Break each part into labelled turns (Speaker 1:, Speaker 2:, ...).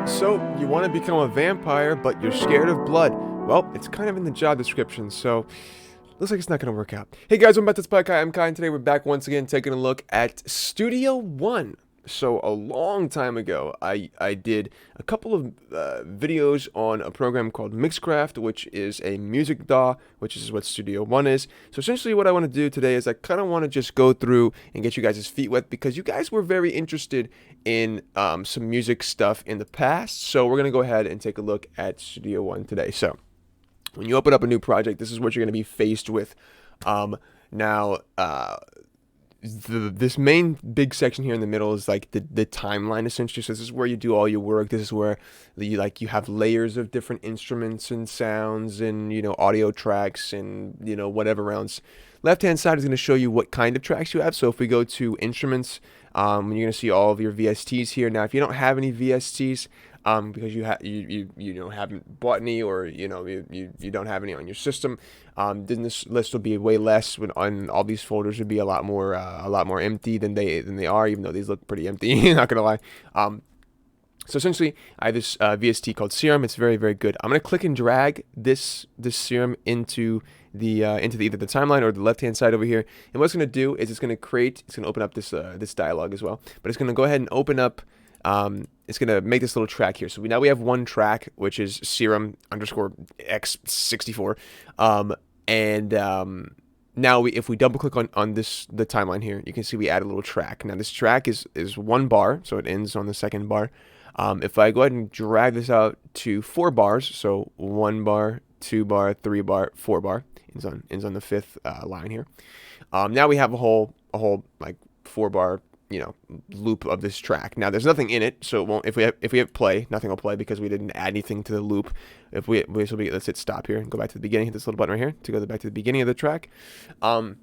Speaker 1: So, you want to become a vampire, but you're scared of blood. Well, it's kind of in the job description, so looks like it's not going to work out. Hey guys, welcome back to TutsByKai. I'm Kai, and today we're back once again taking a look at Studio One. So, a long time ago, I did a couple of videos on a program called Mixcraft, which is a music DAW, which is what Studio One is. So, essentially what I want to do today is I kind of want to just go through and get you guys' feet wet, because you guys were very interested in some music stuff in the past. So, we're going to go ahead and take a look at Studio One today. So, when you open up a new project, this is what you're going to be faced with. This main big section here in the middle is like the timeline, essentially. So this is where you do all your work. This is where you have layers of different instruments and sounds and audio tracks and whatever else. Left hand side is going to show you what kind of tracks you have. So if we go to instruments, you're going to see all of your VSTs here. Now if you don't have any VSTs, because you haven't bought any, or you don't have any on your system, then this list will be way less. On all these folders would be a lot more empty than they are, even though these look pretty empty. Not gonna lie. So essentially, I have this VST called Serum. It's very, very good. I'm gonna click and drag this Serum into either the timeline or the left hand side over here. And what it's gonna do is it's gonna open up this dialog as well. But it's gonna go ahead and open up. It's going to make this little track here. So now we have one track, which is Serum _ X64. Now if we double click on the timeline here, you can see we add a little track. Now this track is 1 bar, so it ends on the second bar. If I go ahead and drag this out to 4 bars, so 1 bar, 2 bar, 3 bar, 4 bar, ends on the 5th line here. Now we have a whole like 4 bar loop of this track. Now there's nothing in it, so it won't. If we hit play, nothing will play because we didn't add anything to the loop. Let's hit stop here and go back to the beginning. Hit this little button right here to go back to the beginning of the track. What I'm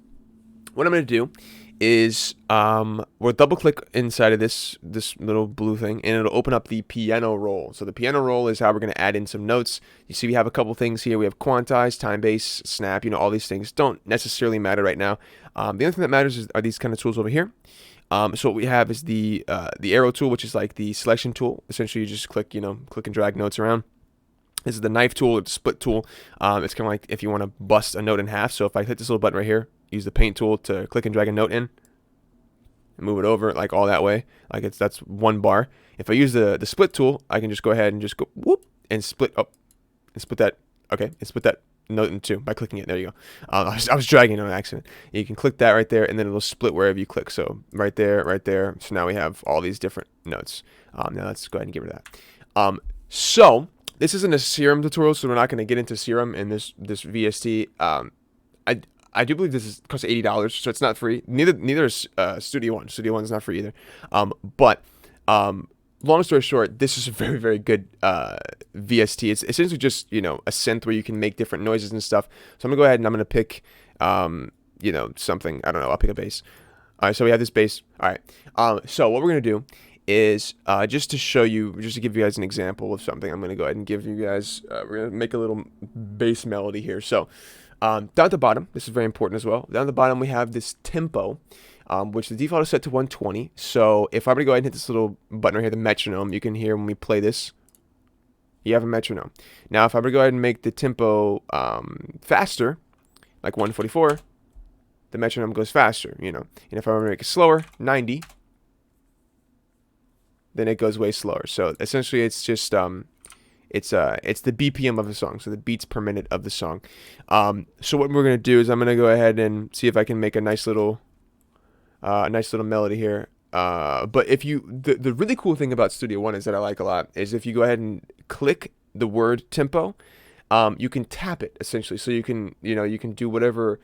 Speaker 1: going to do is we'll double click inside of this little blue thing, and it'll open up the piano roll. So the piano roll is how we're going to add in some notes. You see we have a couple things here. We have quantize, time base, snap. All these things don't necessarily matter right now. The only thing that matters are these kind of tools over here. So what we have is the arrow tool, which is like the selection tool. Essentially, you just click and drag notes around. This is the knife tool, or the split tool. It's kind of like if you want to bust a note in half. So if I hit this little button right here, use the paint tool to click and drag a note in, and move it over like all that way. That's 1 bar. If I use the split tool, I can just go ahead and just go whoop and split up and split that. Okay, and split that note in 2 by clicking it. There you go. I was dragging it on accident. You can click that right there, and then it'll split wherever you click. So right there. So now we have all these different notes. Now let's go ahead and get rid of that. So this isn't a Serum tutorial, so we're not going to get into Serum in this VST. I do believe this costs $80, so it's not free. Neither is Studio One. Studio One's not free either. But long story short, this is a very, very good VST. It's essentially just a synth where you can make different noises and stuff. So I'm gonna go ahead and I'm gonna pick something. I don't know. I'll pick a bass. All right. So we have this bass. All right. So what we're gonna do is just to give you guys an example of something. I'm gonna go ahead and give you guys. We're gonna make a little bass melody here. So down at the bottom, this is very important as well. Down at the bottom, we have this tempo. Which the default is set to 120. So if I were to go ahead and hit this little button right here, the metronome, you can hear when we play this, you have a metronome. Now, if I were to go ahead and make the tempo faster, like 144, the metronome goes faster, And if I were to make it slower, 90, then it goes way slower. So essentially, it's just it's the BPM of the song, so the beats per minute of the song. So what we're gonna do is I'm gonna go ahead and see if I can make a nice little melody here. But if the really cool thing about Studio One is that I like a lot is if you go ahead and click the word tempo, you can tap it essentially. So you can do whatever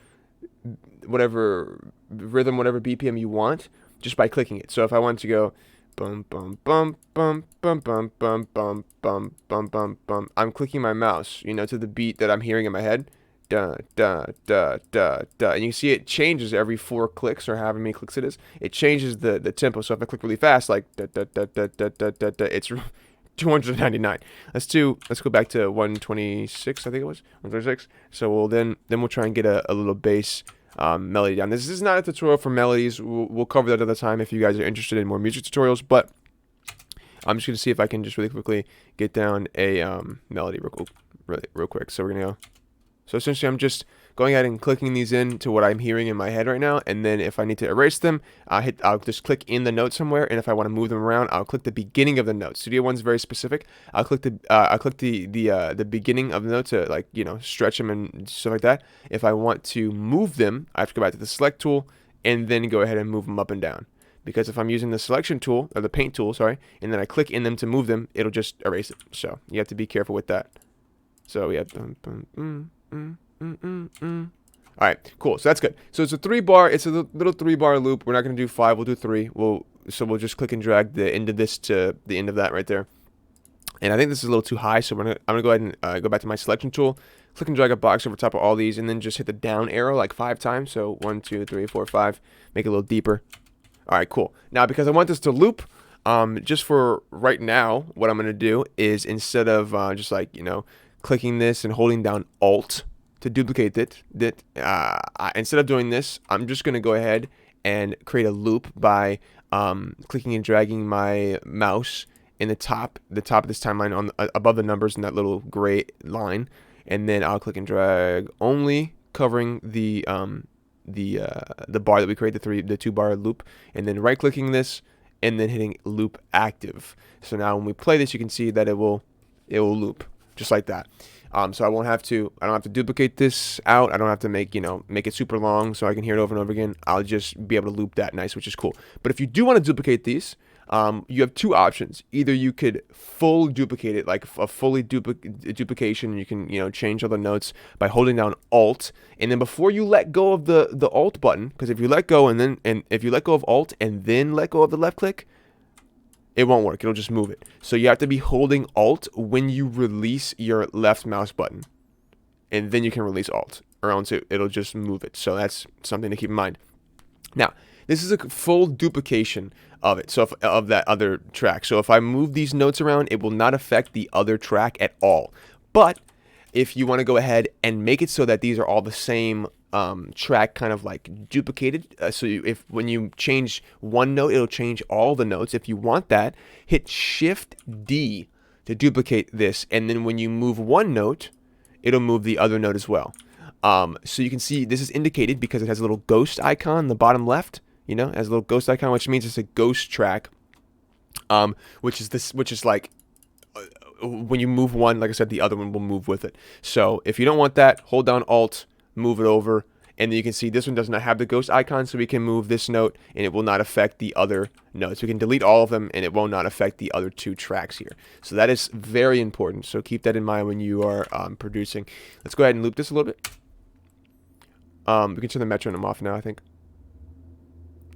Speaker 1: rhythm, whatever BPM you want just by clicking it. So if I want to go bum bum bum bum bum bum bum bum bum bum bum bum, I'm clicking my mouse, to the beat that I'm hearing in my head. Da, da, da, da, da. And you see it changes every 4 clicks, or however many clicks it is. It changes the tempo. So if I click really fast, like da, da, da, da, da, da, da, da, it's 299. Let's go back to 126, I think it was. 126. So we'll try and get a little bass melody down. This is not a tutorial for melodies. We'll cover that another time if you guys are interested in more music tutorials. But I'm just gonna see if I can just really quickly get down a melody real quick. So we're gonna go. So essentially, I'm just going ahead and clicking these in to what I'm hearing in my head right now, and then if I need to erase them, I'll just click in the note somewhere, and if I want to move them around, I'll click the beginning of the note. Studio One's very specific. I'll click the beginning of the note to, like, you know, stretch them and stuff like that. If I want to move them, I have to go back to the select tool and then go ahead and move them up and down. Because if I'm using the selection tool, or the paint tool, sorry, and then I click in them to move them, it'll just erase it. So you have to be careful with that. So we have all right, cool. So that's good. So it's a 3-bar. It's a little 3-bar loop. We're not going to do 5. We'll do 3. We'll just click and drag the end of this to the end of that right there. And I think this is a little too high, so I'm gonna go ahead and go back to my selection tool, click and drag a box over top of all these, and then just hit the down arrow like 5 times. So 1, 2, 3, 4, 5. Make it a little deeper. All right, cool. Now, because I want this to loop, just for right now, what I'm gonna do is, instead of just, like, you know, clicking this and holding down Alt to duplicate it, instead of doing this, I'm just gonna go ahead and create a loop by clicking and dragging my mouse in the top of this timeline on above the numbers in that little gray line, and then I'll click and drag only covering the bar that we create, the 2-bar loop, and then right clicking this and then hitting loop active. So now when we play this, you can see that it will loop just like that. So I don't have to duplicate this out. I don't have to make it super long so I can hear it over and over again. I'll just be able to loop that nice, which is cool. But if you do want to duplicate these, you have 2 options. Either you could full duplicate it, like a fully duplication. You can, change all the notes by holding down Alt, and then before you let go of the Alt button, because if you let go if you let go of Alt and then let go of the left click, it won't work. It'll just move it. So you have to be holding Alt when you release your left mouse button, and then you can release Alt, or else it'll just move it. So that's something to keep in mind. Now, this is a full duplication of it, so of that other track. So if I move these notes around, it will not affect the other track at all. But if you want to go ahead and make it so that these are all the same track, kind of like duplicated, if when you change one note, it'll change all the notes. If you want that, hit Shift D to duplicate this, and then when you move one note, it'll move the other note as well. So you can see this is indicated because it has a little ghost icon in the bottom left. It has a little ghost icon, which means it's a ghost track. Which is like when you move one, like I said, the other one will move with it. So if you don't want that, hold down Alt, move it over, and then you can see this one does not have the ghost icon, so we can move this note and it will not affect the other notes. We can delete all of them and it will not affect the other 2 tracks here. So that is very important, so keep that in mind when you are producing. Let's go ahead and loop this a little bit. We can turn the metronome off now, I think.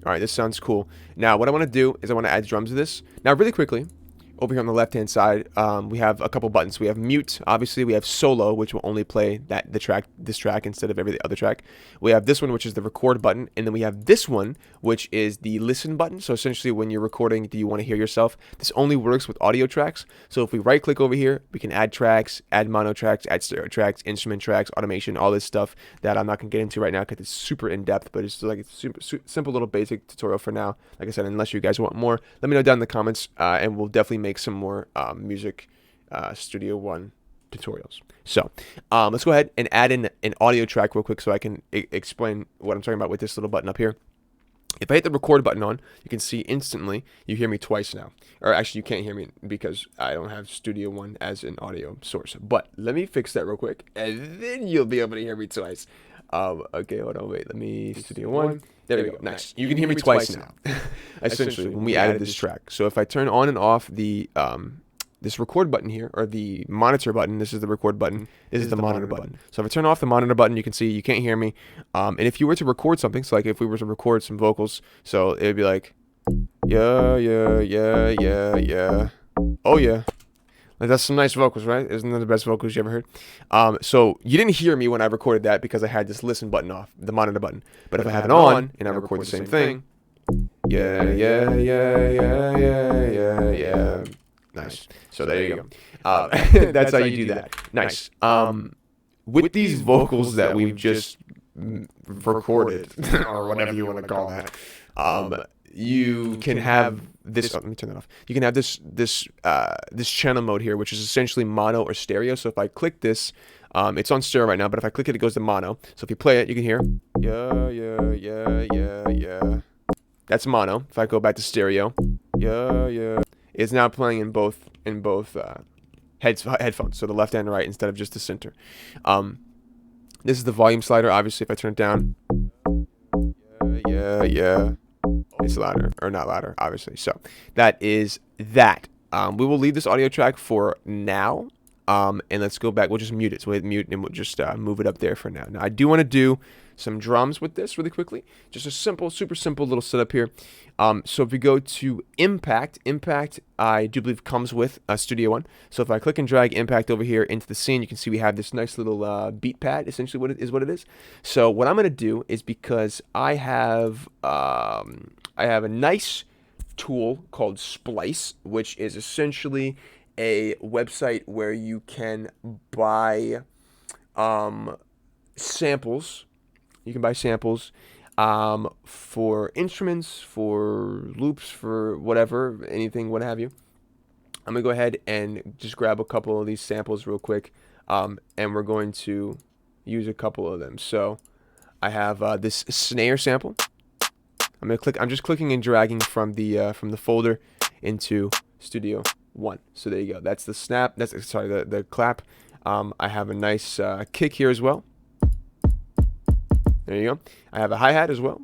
Speaker 1: All right, this sounds cool. Now, what I want to do is I want to add drums to this. Now, really quickly, over here on the left-hand side, we have a couple buttons. We have mute, obviously. We have solo, which will only play this track instead of every other track. We have this one, which is the record button, and then we have this one, which is the listen button. So essentially, when you're recording, do you want to hear yourself? This only works with audio tracks. So if we right-click over here, we can add tracks, add mono tracks, add stereo tracks, instrument tracks, automation, all this stuff that I'm not gonna get into right now because it's super in-depth. But it's like a super simple little basic tutorial for now. Like I said, unless you guys want more, let me know down in the comments, and we'll definitely make some more music Studio One tutorials. So let's go ahead and add in an audio track real quick so I can explain what I'm talking about with this little button up here. If I hit the record button on, you can see instantly you hear me twice now. Or actually, you can't hear me because I don't have Studio One as an audio source. But let me fix that real quick, and then you'll be able to hear me twice. Okay, hold on, wait. Let me Studio One. There we go. Nice. You can hear me twice now. Essentially, when we added this track. So if I turn on and off the this record button here, or the monitor button, this is the record button, this is the monitor button. So if I turn off the monitor button, you can see you can't hear me. And if you were to record something, so like if we were to record some vocals, so it would be like, yeah, yeah, yeah, yeah, yeah, oh yeah. Like, that's some nice vocals, right? Isn't that the best vocals you ever heard? So you didn't hear me when I recorded that because I had this listen button off, the monitor button. But if I have it on and I record the same thing, yeah, yeah, yeah, yeah, yeah, yeah, yeah. Nice. So there you go. That's how you do that. Nice. With these vocals that we've just recorded, or whatever you want to call that, you can have this. Oh, let me turn that off. You can have this channel mode here, which is essentially mono or stereo. So if I click this, it's on stereo right now, but if I click it, it goes to mono. So if you play it, you can hear yeah, yeah, yeah, yeah, yeah. That's mono. If I go back to stereo, yeah, yeah, it's now playing in both headphones, so the left and right instead of just the center. This is the volume slider. Obviously, if I turn it down, yeah, yeah, it's louder, or not louder, obviously. So that is that. We will leave this audio track for now. And let's go back. We'll just mute it. So we'll hit mute and we'll just move it up there for now. Now, I do want to do some drums with this really quickly. Just a simple, super simple little setup here. So if we go to Impact, I do believe comes with Studio One. So if I click and drag Impact over here into the scene, you can see we have this nice little beat pad, essentially what it is. So what I'm going to do is, because I have a nice tool called Splice, which is essentially a website where you can buy samples. You can buy samples for instruments, for loops, for whatever, anything, what have you. I'm going to go ahead and just grab a couple of these samples real quick, and we're going to use a couple of them. So I have this snare sample. I'm just clicking and dragging from the folder into Studio One. So there you go. That's the snap. The clap. I have a nice kick here as well. There you go. I have a hi-hat as well.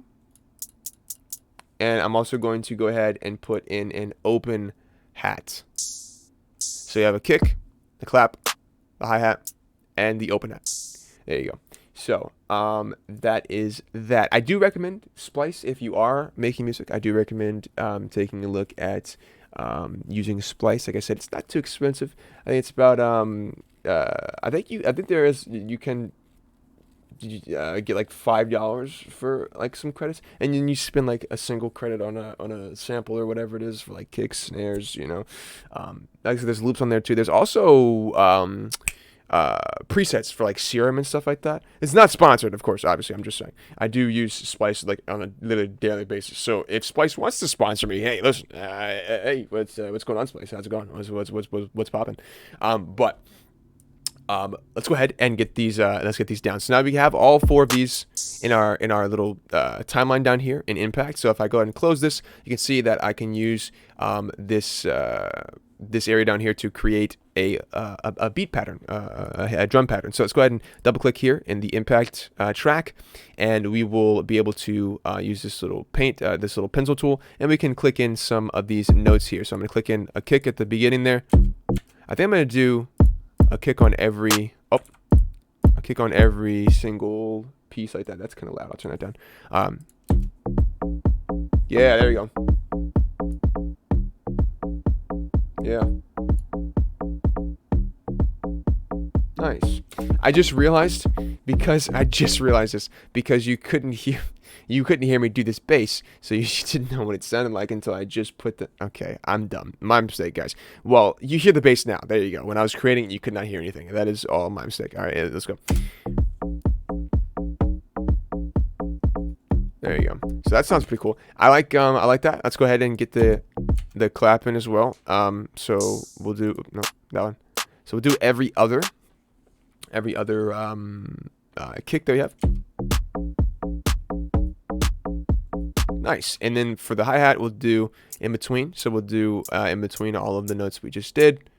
Speaker 1: And I'm also going to go ahead and put in an open hat. So you have a kick, the clap, the hi-hat, and the open hat. There you go. So that is that. I do recommend Splice if you are making music. I do recommend taking a look at using Splice. Like I said, it's not too expensive. I think it's about I think you can get like $5 for like some credits, and then you spend like a single credit on a sample or whatever it is for like kicks, snares, like I said, there's loops on there too. There's also presets for like Serum and stuff like that. It's not sponsored, of course, obviously. I'm just saying I do use Splice like on a literally daily basis. So if Splice wants to sponsor me, hey, listen, hey, what's going on, Splice? How's it going? What's popping? Let's go ahead and get these. Let's get these down. So now we have all four of these in our little timeline down here in Impact. So if I go ahead and close this, you can see that I can use this area down here to create a beat pattern, a drum pattern. So let's go ahead and double click here in the Impact track, and we will be able to use this little this little pencil tool, and we can click in some of these notes here. So I'm going to click in a kick at the beginning there. I think I'm going to do a kick on every single piece like that. That's kind of loud. I'll turn that down. Yeah, there you go. Yeah. Nice. I just realized this because you couldn't hear me do this bass, so you didn't know what it sounded like until I just put the. Okay, I'm dumb. My mistake, guys. Well, you hear the bass now. There you go. When I was creating it, you could not hear anything. That is all my mistake. All right, let's go. There you go. So that sounds pretty cool. I like that. Let's go ahead and get the clap in as well. So we'll do that one. So we'll do every other kick that we have. Nice. And then for the hi-hat, we'll do in between. So we'll do in between all of the notes we just did.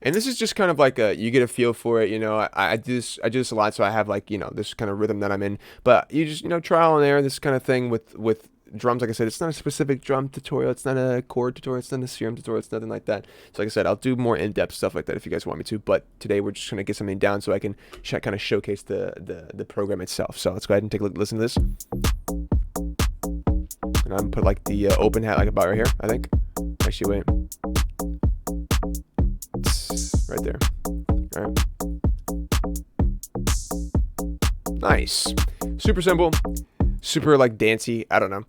Speaker 1: And this is just kind of like you get a feel for it, I do this a lot, so I have like, this kind of rhythm that I'm in. But you just, trial and error, this kind of thing with drums. Like I said, it's not a specific drum tutorial, it's not a chord tutorial, it's not a Serum tutorial, it's nothing like that. So like I said, I'll do more in-depth stuff like that if you guys want me to. But today we're just gonna get something down so I can kind of showcase the program itself. So let's go ahead and take a look, listen to this. And I'm gonna put like the open hat like about right here, I think. Actually, wait. Right there. All right. Nice. Super simple. Super like dancey. I don't know.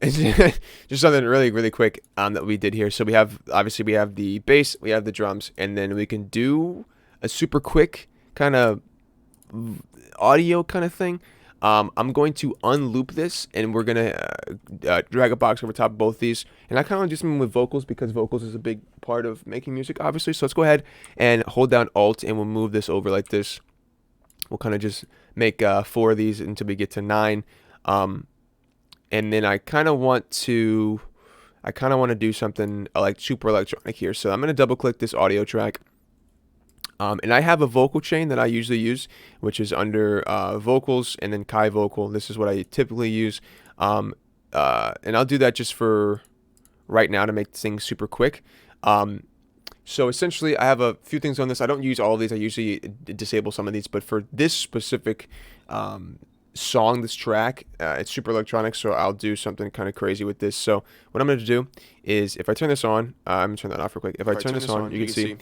Speaker 1: Just something really, really quick that we did here. So we have the bass, we have the drums, and then we can do a super quick kind of audio kind of thing. I'm going to unloop this, and we're gonna drag a box over top of both these. And I kind of do something with vocals because vocals is a big part of making music, obviously. So let's go ahead and hold down Alt, and we'll move this over like this. We'll kind of just make 4 of these until we get to 9. And then I kind of want to do something like super electronic here. So I'm going to double click this audio track. And I have a vocal chain that I usually use, which is under vocals and then Kai vocal. This is what I typically use. And I'll do that just for right now to make things super quick. So essentially, I have a few things on this. I don't use all of these. I usually disable some of these. But for this specific song, this track, it's super electronic, so I'll do something kind of crazy with this. So what I'm going to do is, if I turn this on, I'm going to turn that off real quick. If I turn this on, you can see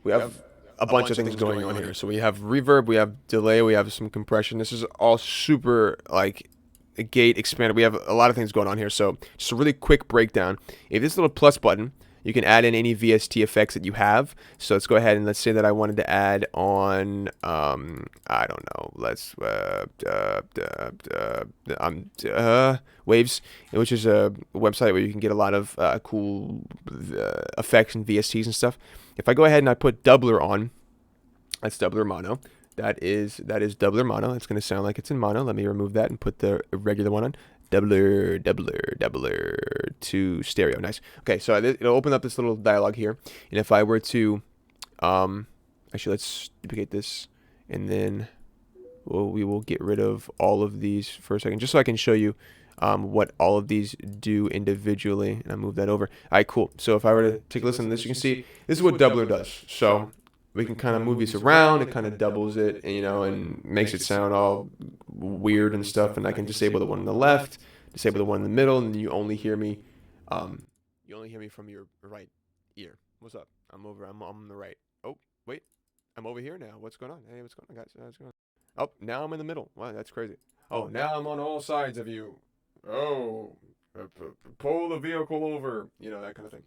Speaker 1: we have a bunch of things going on here. So we have reverb, we have delay, we have some compression. This is all super like gate expanded. We have a lot of things going on here. So just a really quick breakdown. If this little plus button, you can add in any VST effects that you have. So let's go ahead and let's say that I wanted to add on, I don't know, let's, Waves, which is a website where you can get a lot of cool effects and VSTs and stuff. If I go ahead and I put doubler on, that's doubler mono. That is doubler mono. It's going to sound like it's in mono. Let me remove that and put the regular one on. Doubler to stereo. Nice. Okay, so it'll open up this little dialogue here. And if I were to, actually, let's duplicate this, and then we will get rid of all of these for a second, just so I can show you what all of these do individually. And I move that over. All right, cool. So if I were to take a listen to this, you can see this is what doubler does. So we can kind of move these around. It kind of doubles it, and, and makes it sound all weird and stuff. And I can disable the one on the left, disable the one in the middle, and then you only hear me from your right ear. What's up? I'm on the right. Oh, wait. I'm over here now. What's going on? Hey, what's going on, guys? What's going on? Oh, now I'm in the middle. Wow, that's crazy. Oh, now I'm on all sides of you. Oh, pull the vehicle over. That kind of thing.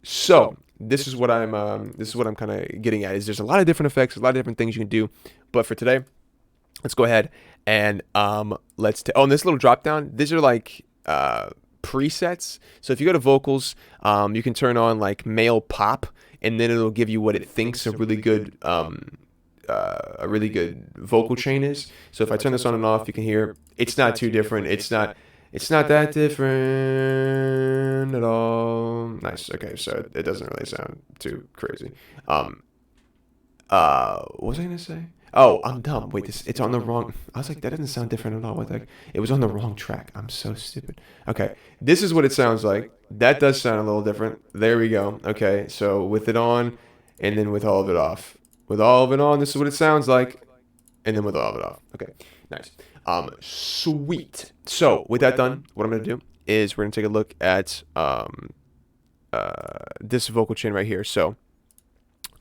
Speaker 1: So this is what I'm kind of getting at. Is there's a lot of different effects, a lot of different things you can do, but for today, let's go ahead and on this little drop down, these are like presets. So if you go to vocals, you can turn on like male pop, and then it'll give you what it thinks a really good vocal chain is. So if I turn this on and off, you can hear it's not too different. It's not that different at all. Nice. Okay, so it doesn't really sound too crazy. What was I gonna say? Oh, I'm dumb. Wait, it's on the wrong. I was like, that doesn't sound different at all. What the heck? It was on the wrong track. I'm so stupid. Okay, this is what it sounds like. That does sound a little different. There we go. Okay, so with it on, and then with all of it off. With all of it on, this is what it sounds like, and then with all of it off. Okay, nice. Sweet. So with that done, what I'm gonna do is we're gonna take a look at this vocal chain right here. So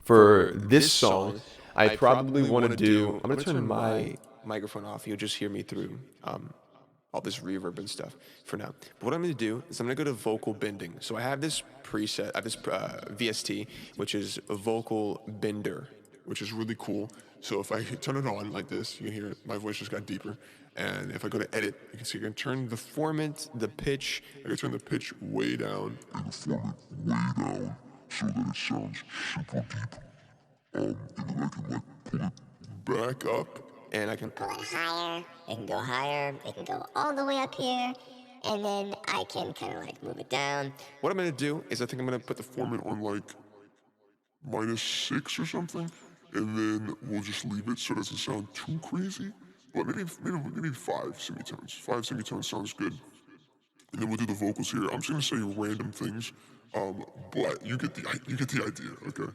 Speaker 1: for this song, I probably want to do. I'm gonna turn my microphone off. You'll just hear me through all this reverb and stuff for now. But what I'm gonna do is I'm gonna go to vocal bending. So I have this preset, I have this VST, which is a vocal bender, which is really cool. So if I turn it on like this, you can hear my voice just got deeper. And if I go to edit, you can see I can turn the formant, the pitch. I can turn the pitch way down and the formant way down so that it sounds super deep. And then I can pull it back up, and I can
Speaker 2: pull it higher. It can go higher. It can go all the way up here. And then I can kind of move it down.
Speaker 1: What I'm gonna do is I think I'm gonna put the formant on -6 or something. And then we'll just leave it so it doesn't sound too crazy. But maybe 5 semitones. 5 semitones sounds good. And then we'll do the vocals here. I'm just gonna say random things, but you get the idea, okay?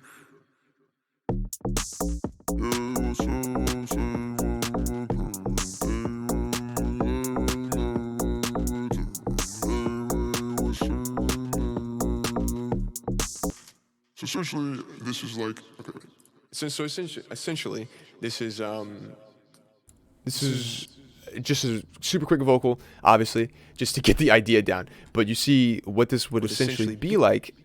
Speaker 1: So essentially, this is like okay. Wait. So essentially, this is just a super quick vocal, obviously, just to get the idea down. But you see what this would essentially be like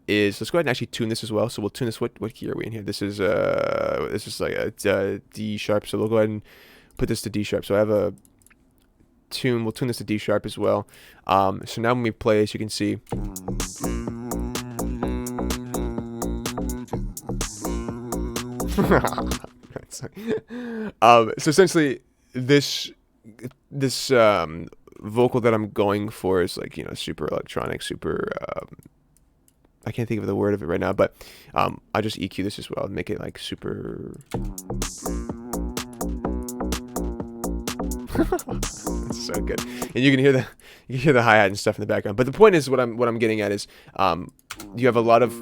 Speaker 1: is, let's go ahead and actually tune this as well. So we'll tune this. What key are we in here? This is like a D sharp. So we'll go ahead and put this to D sharp. So I have a tune. We'll tune this to D sharp as well. So now when we play, as you can see. So essentially, this vocal that I'm going for is like, you know, super electronic, super. I can't think of the word of it right now, but I'll just EQ this as well, make it like super. That's so good, and you can hear the hi-hat and stuff in the background. But the point is, what I'm getting at is, you have a lot of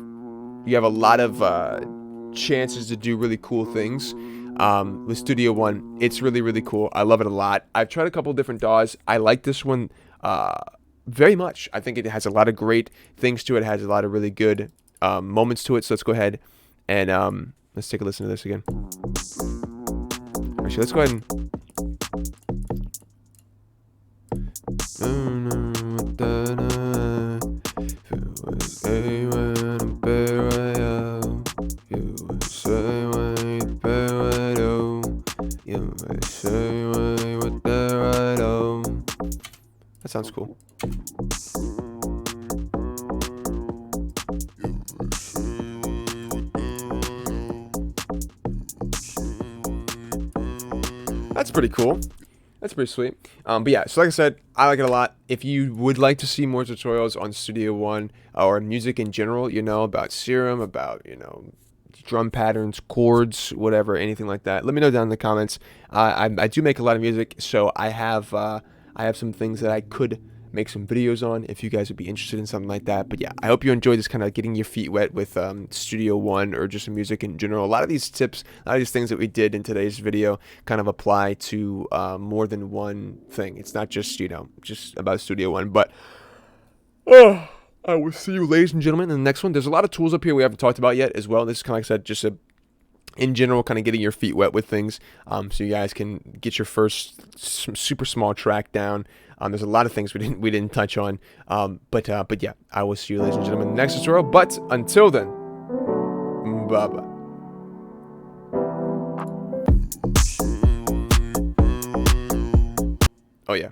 Speaker 1: chances to do really cool things. With Studio One, it's really cool. I love it a lot. I've tried a couple different DAWs. I like this one very much. I think it has a lot of great things to it. It has a lot of really good moments to it. So let's go ahead and let's take a listen to this again. Actually, let's go ahead and. That sounds cool. That's pretty cool. That's pretty sweet. But yeah, so like I said, I like it a lot. If you would like to see more tutorials on Studio One or music in general, you know, about Serum, about, you know, drum patterns, chords, whatever, anything like that, let me know down in the comments. I do make a lot of music, so I have some things that I could make some videos on if you guys would be interested in something like that. But yeah, I hope you enjoyed this kind of getting your feet wet with Studio One or just music in general. A lot of these tips, a lot of these things that we did in today's video kind of apply to more than one thing. It's not just, you know, just about Studio One. But I will see you, ladies and gentlemen, in the next one. There's a lot of tools up here we haven't talked about yet as well. This is kind of, like I said, just in general, kind of getting your feet wet with things, so you guys can get your first super small track down. There's a lot of things we didn't touch on, but yeah, I will see you, ladies and gentlemen, in the next tutorial. But until then, bye bye. Oh yeah.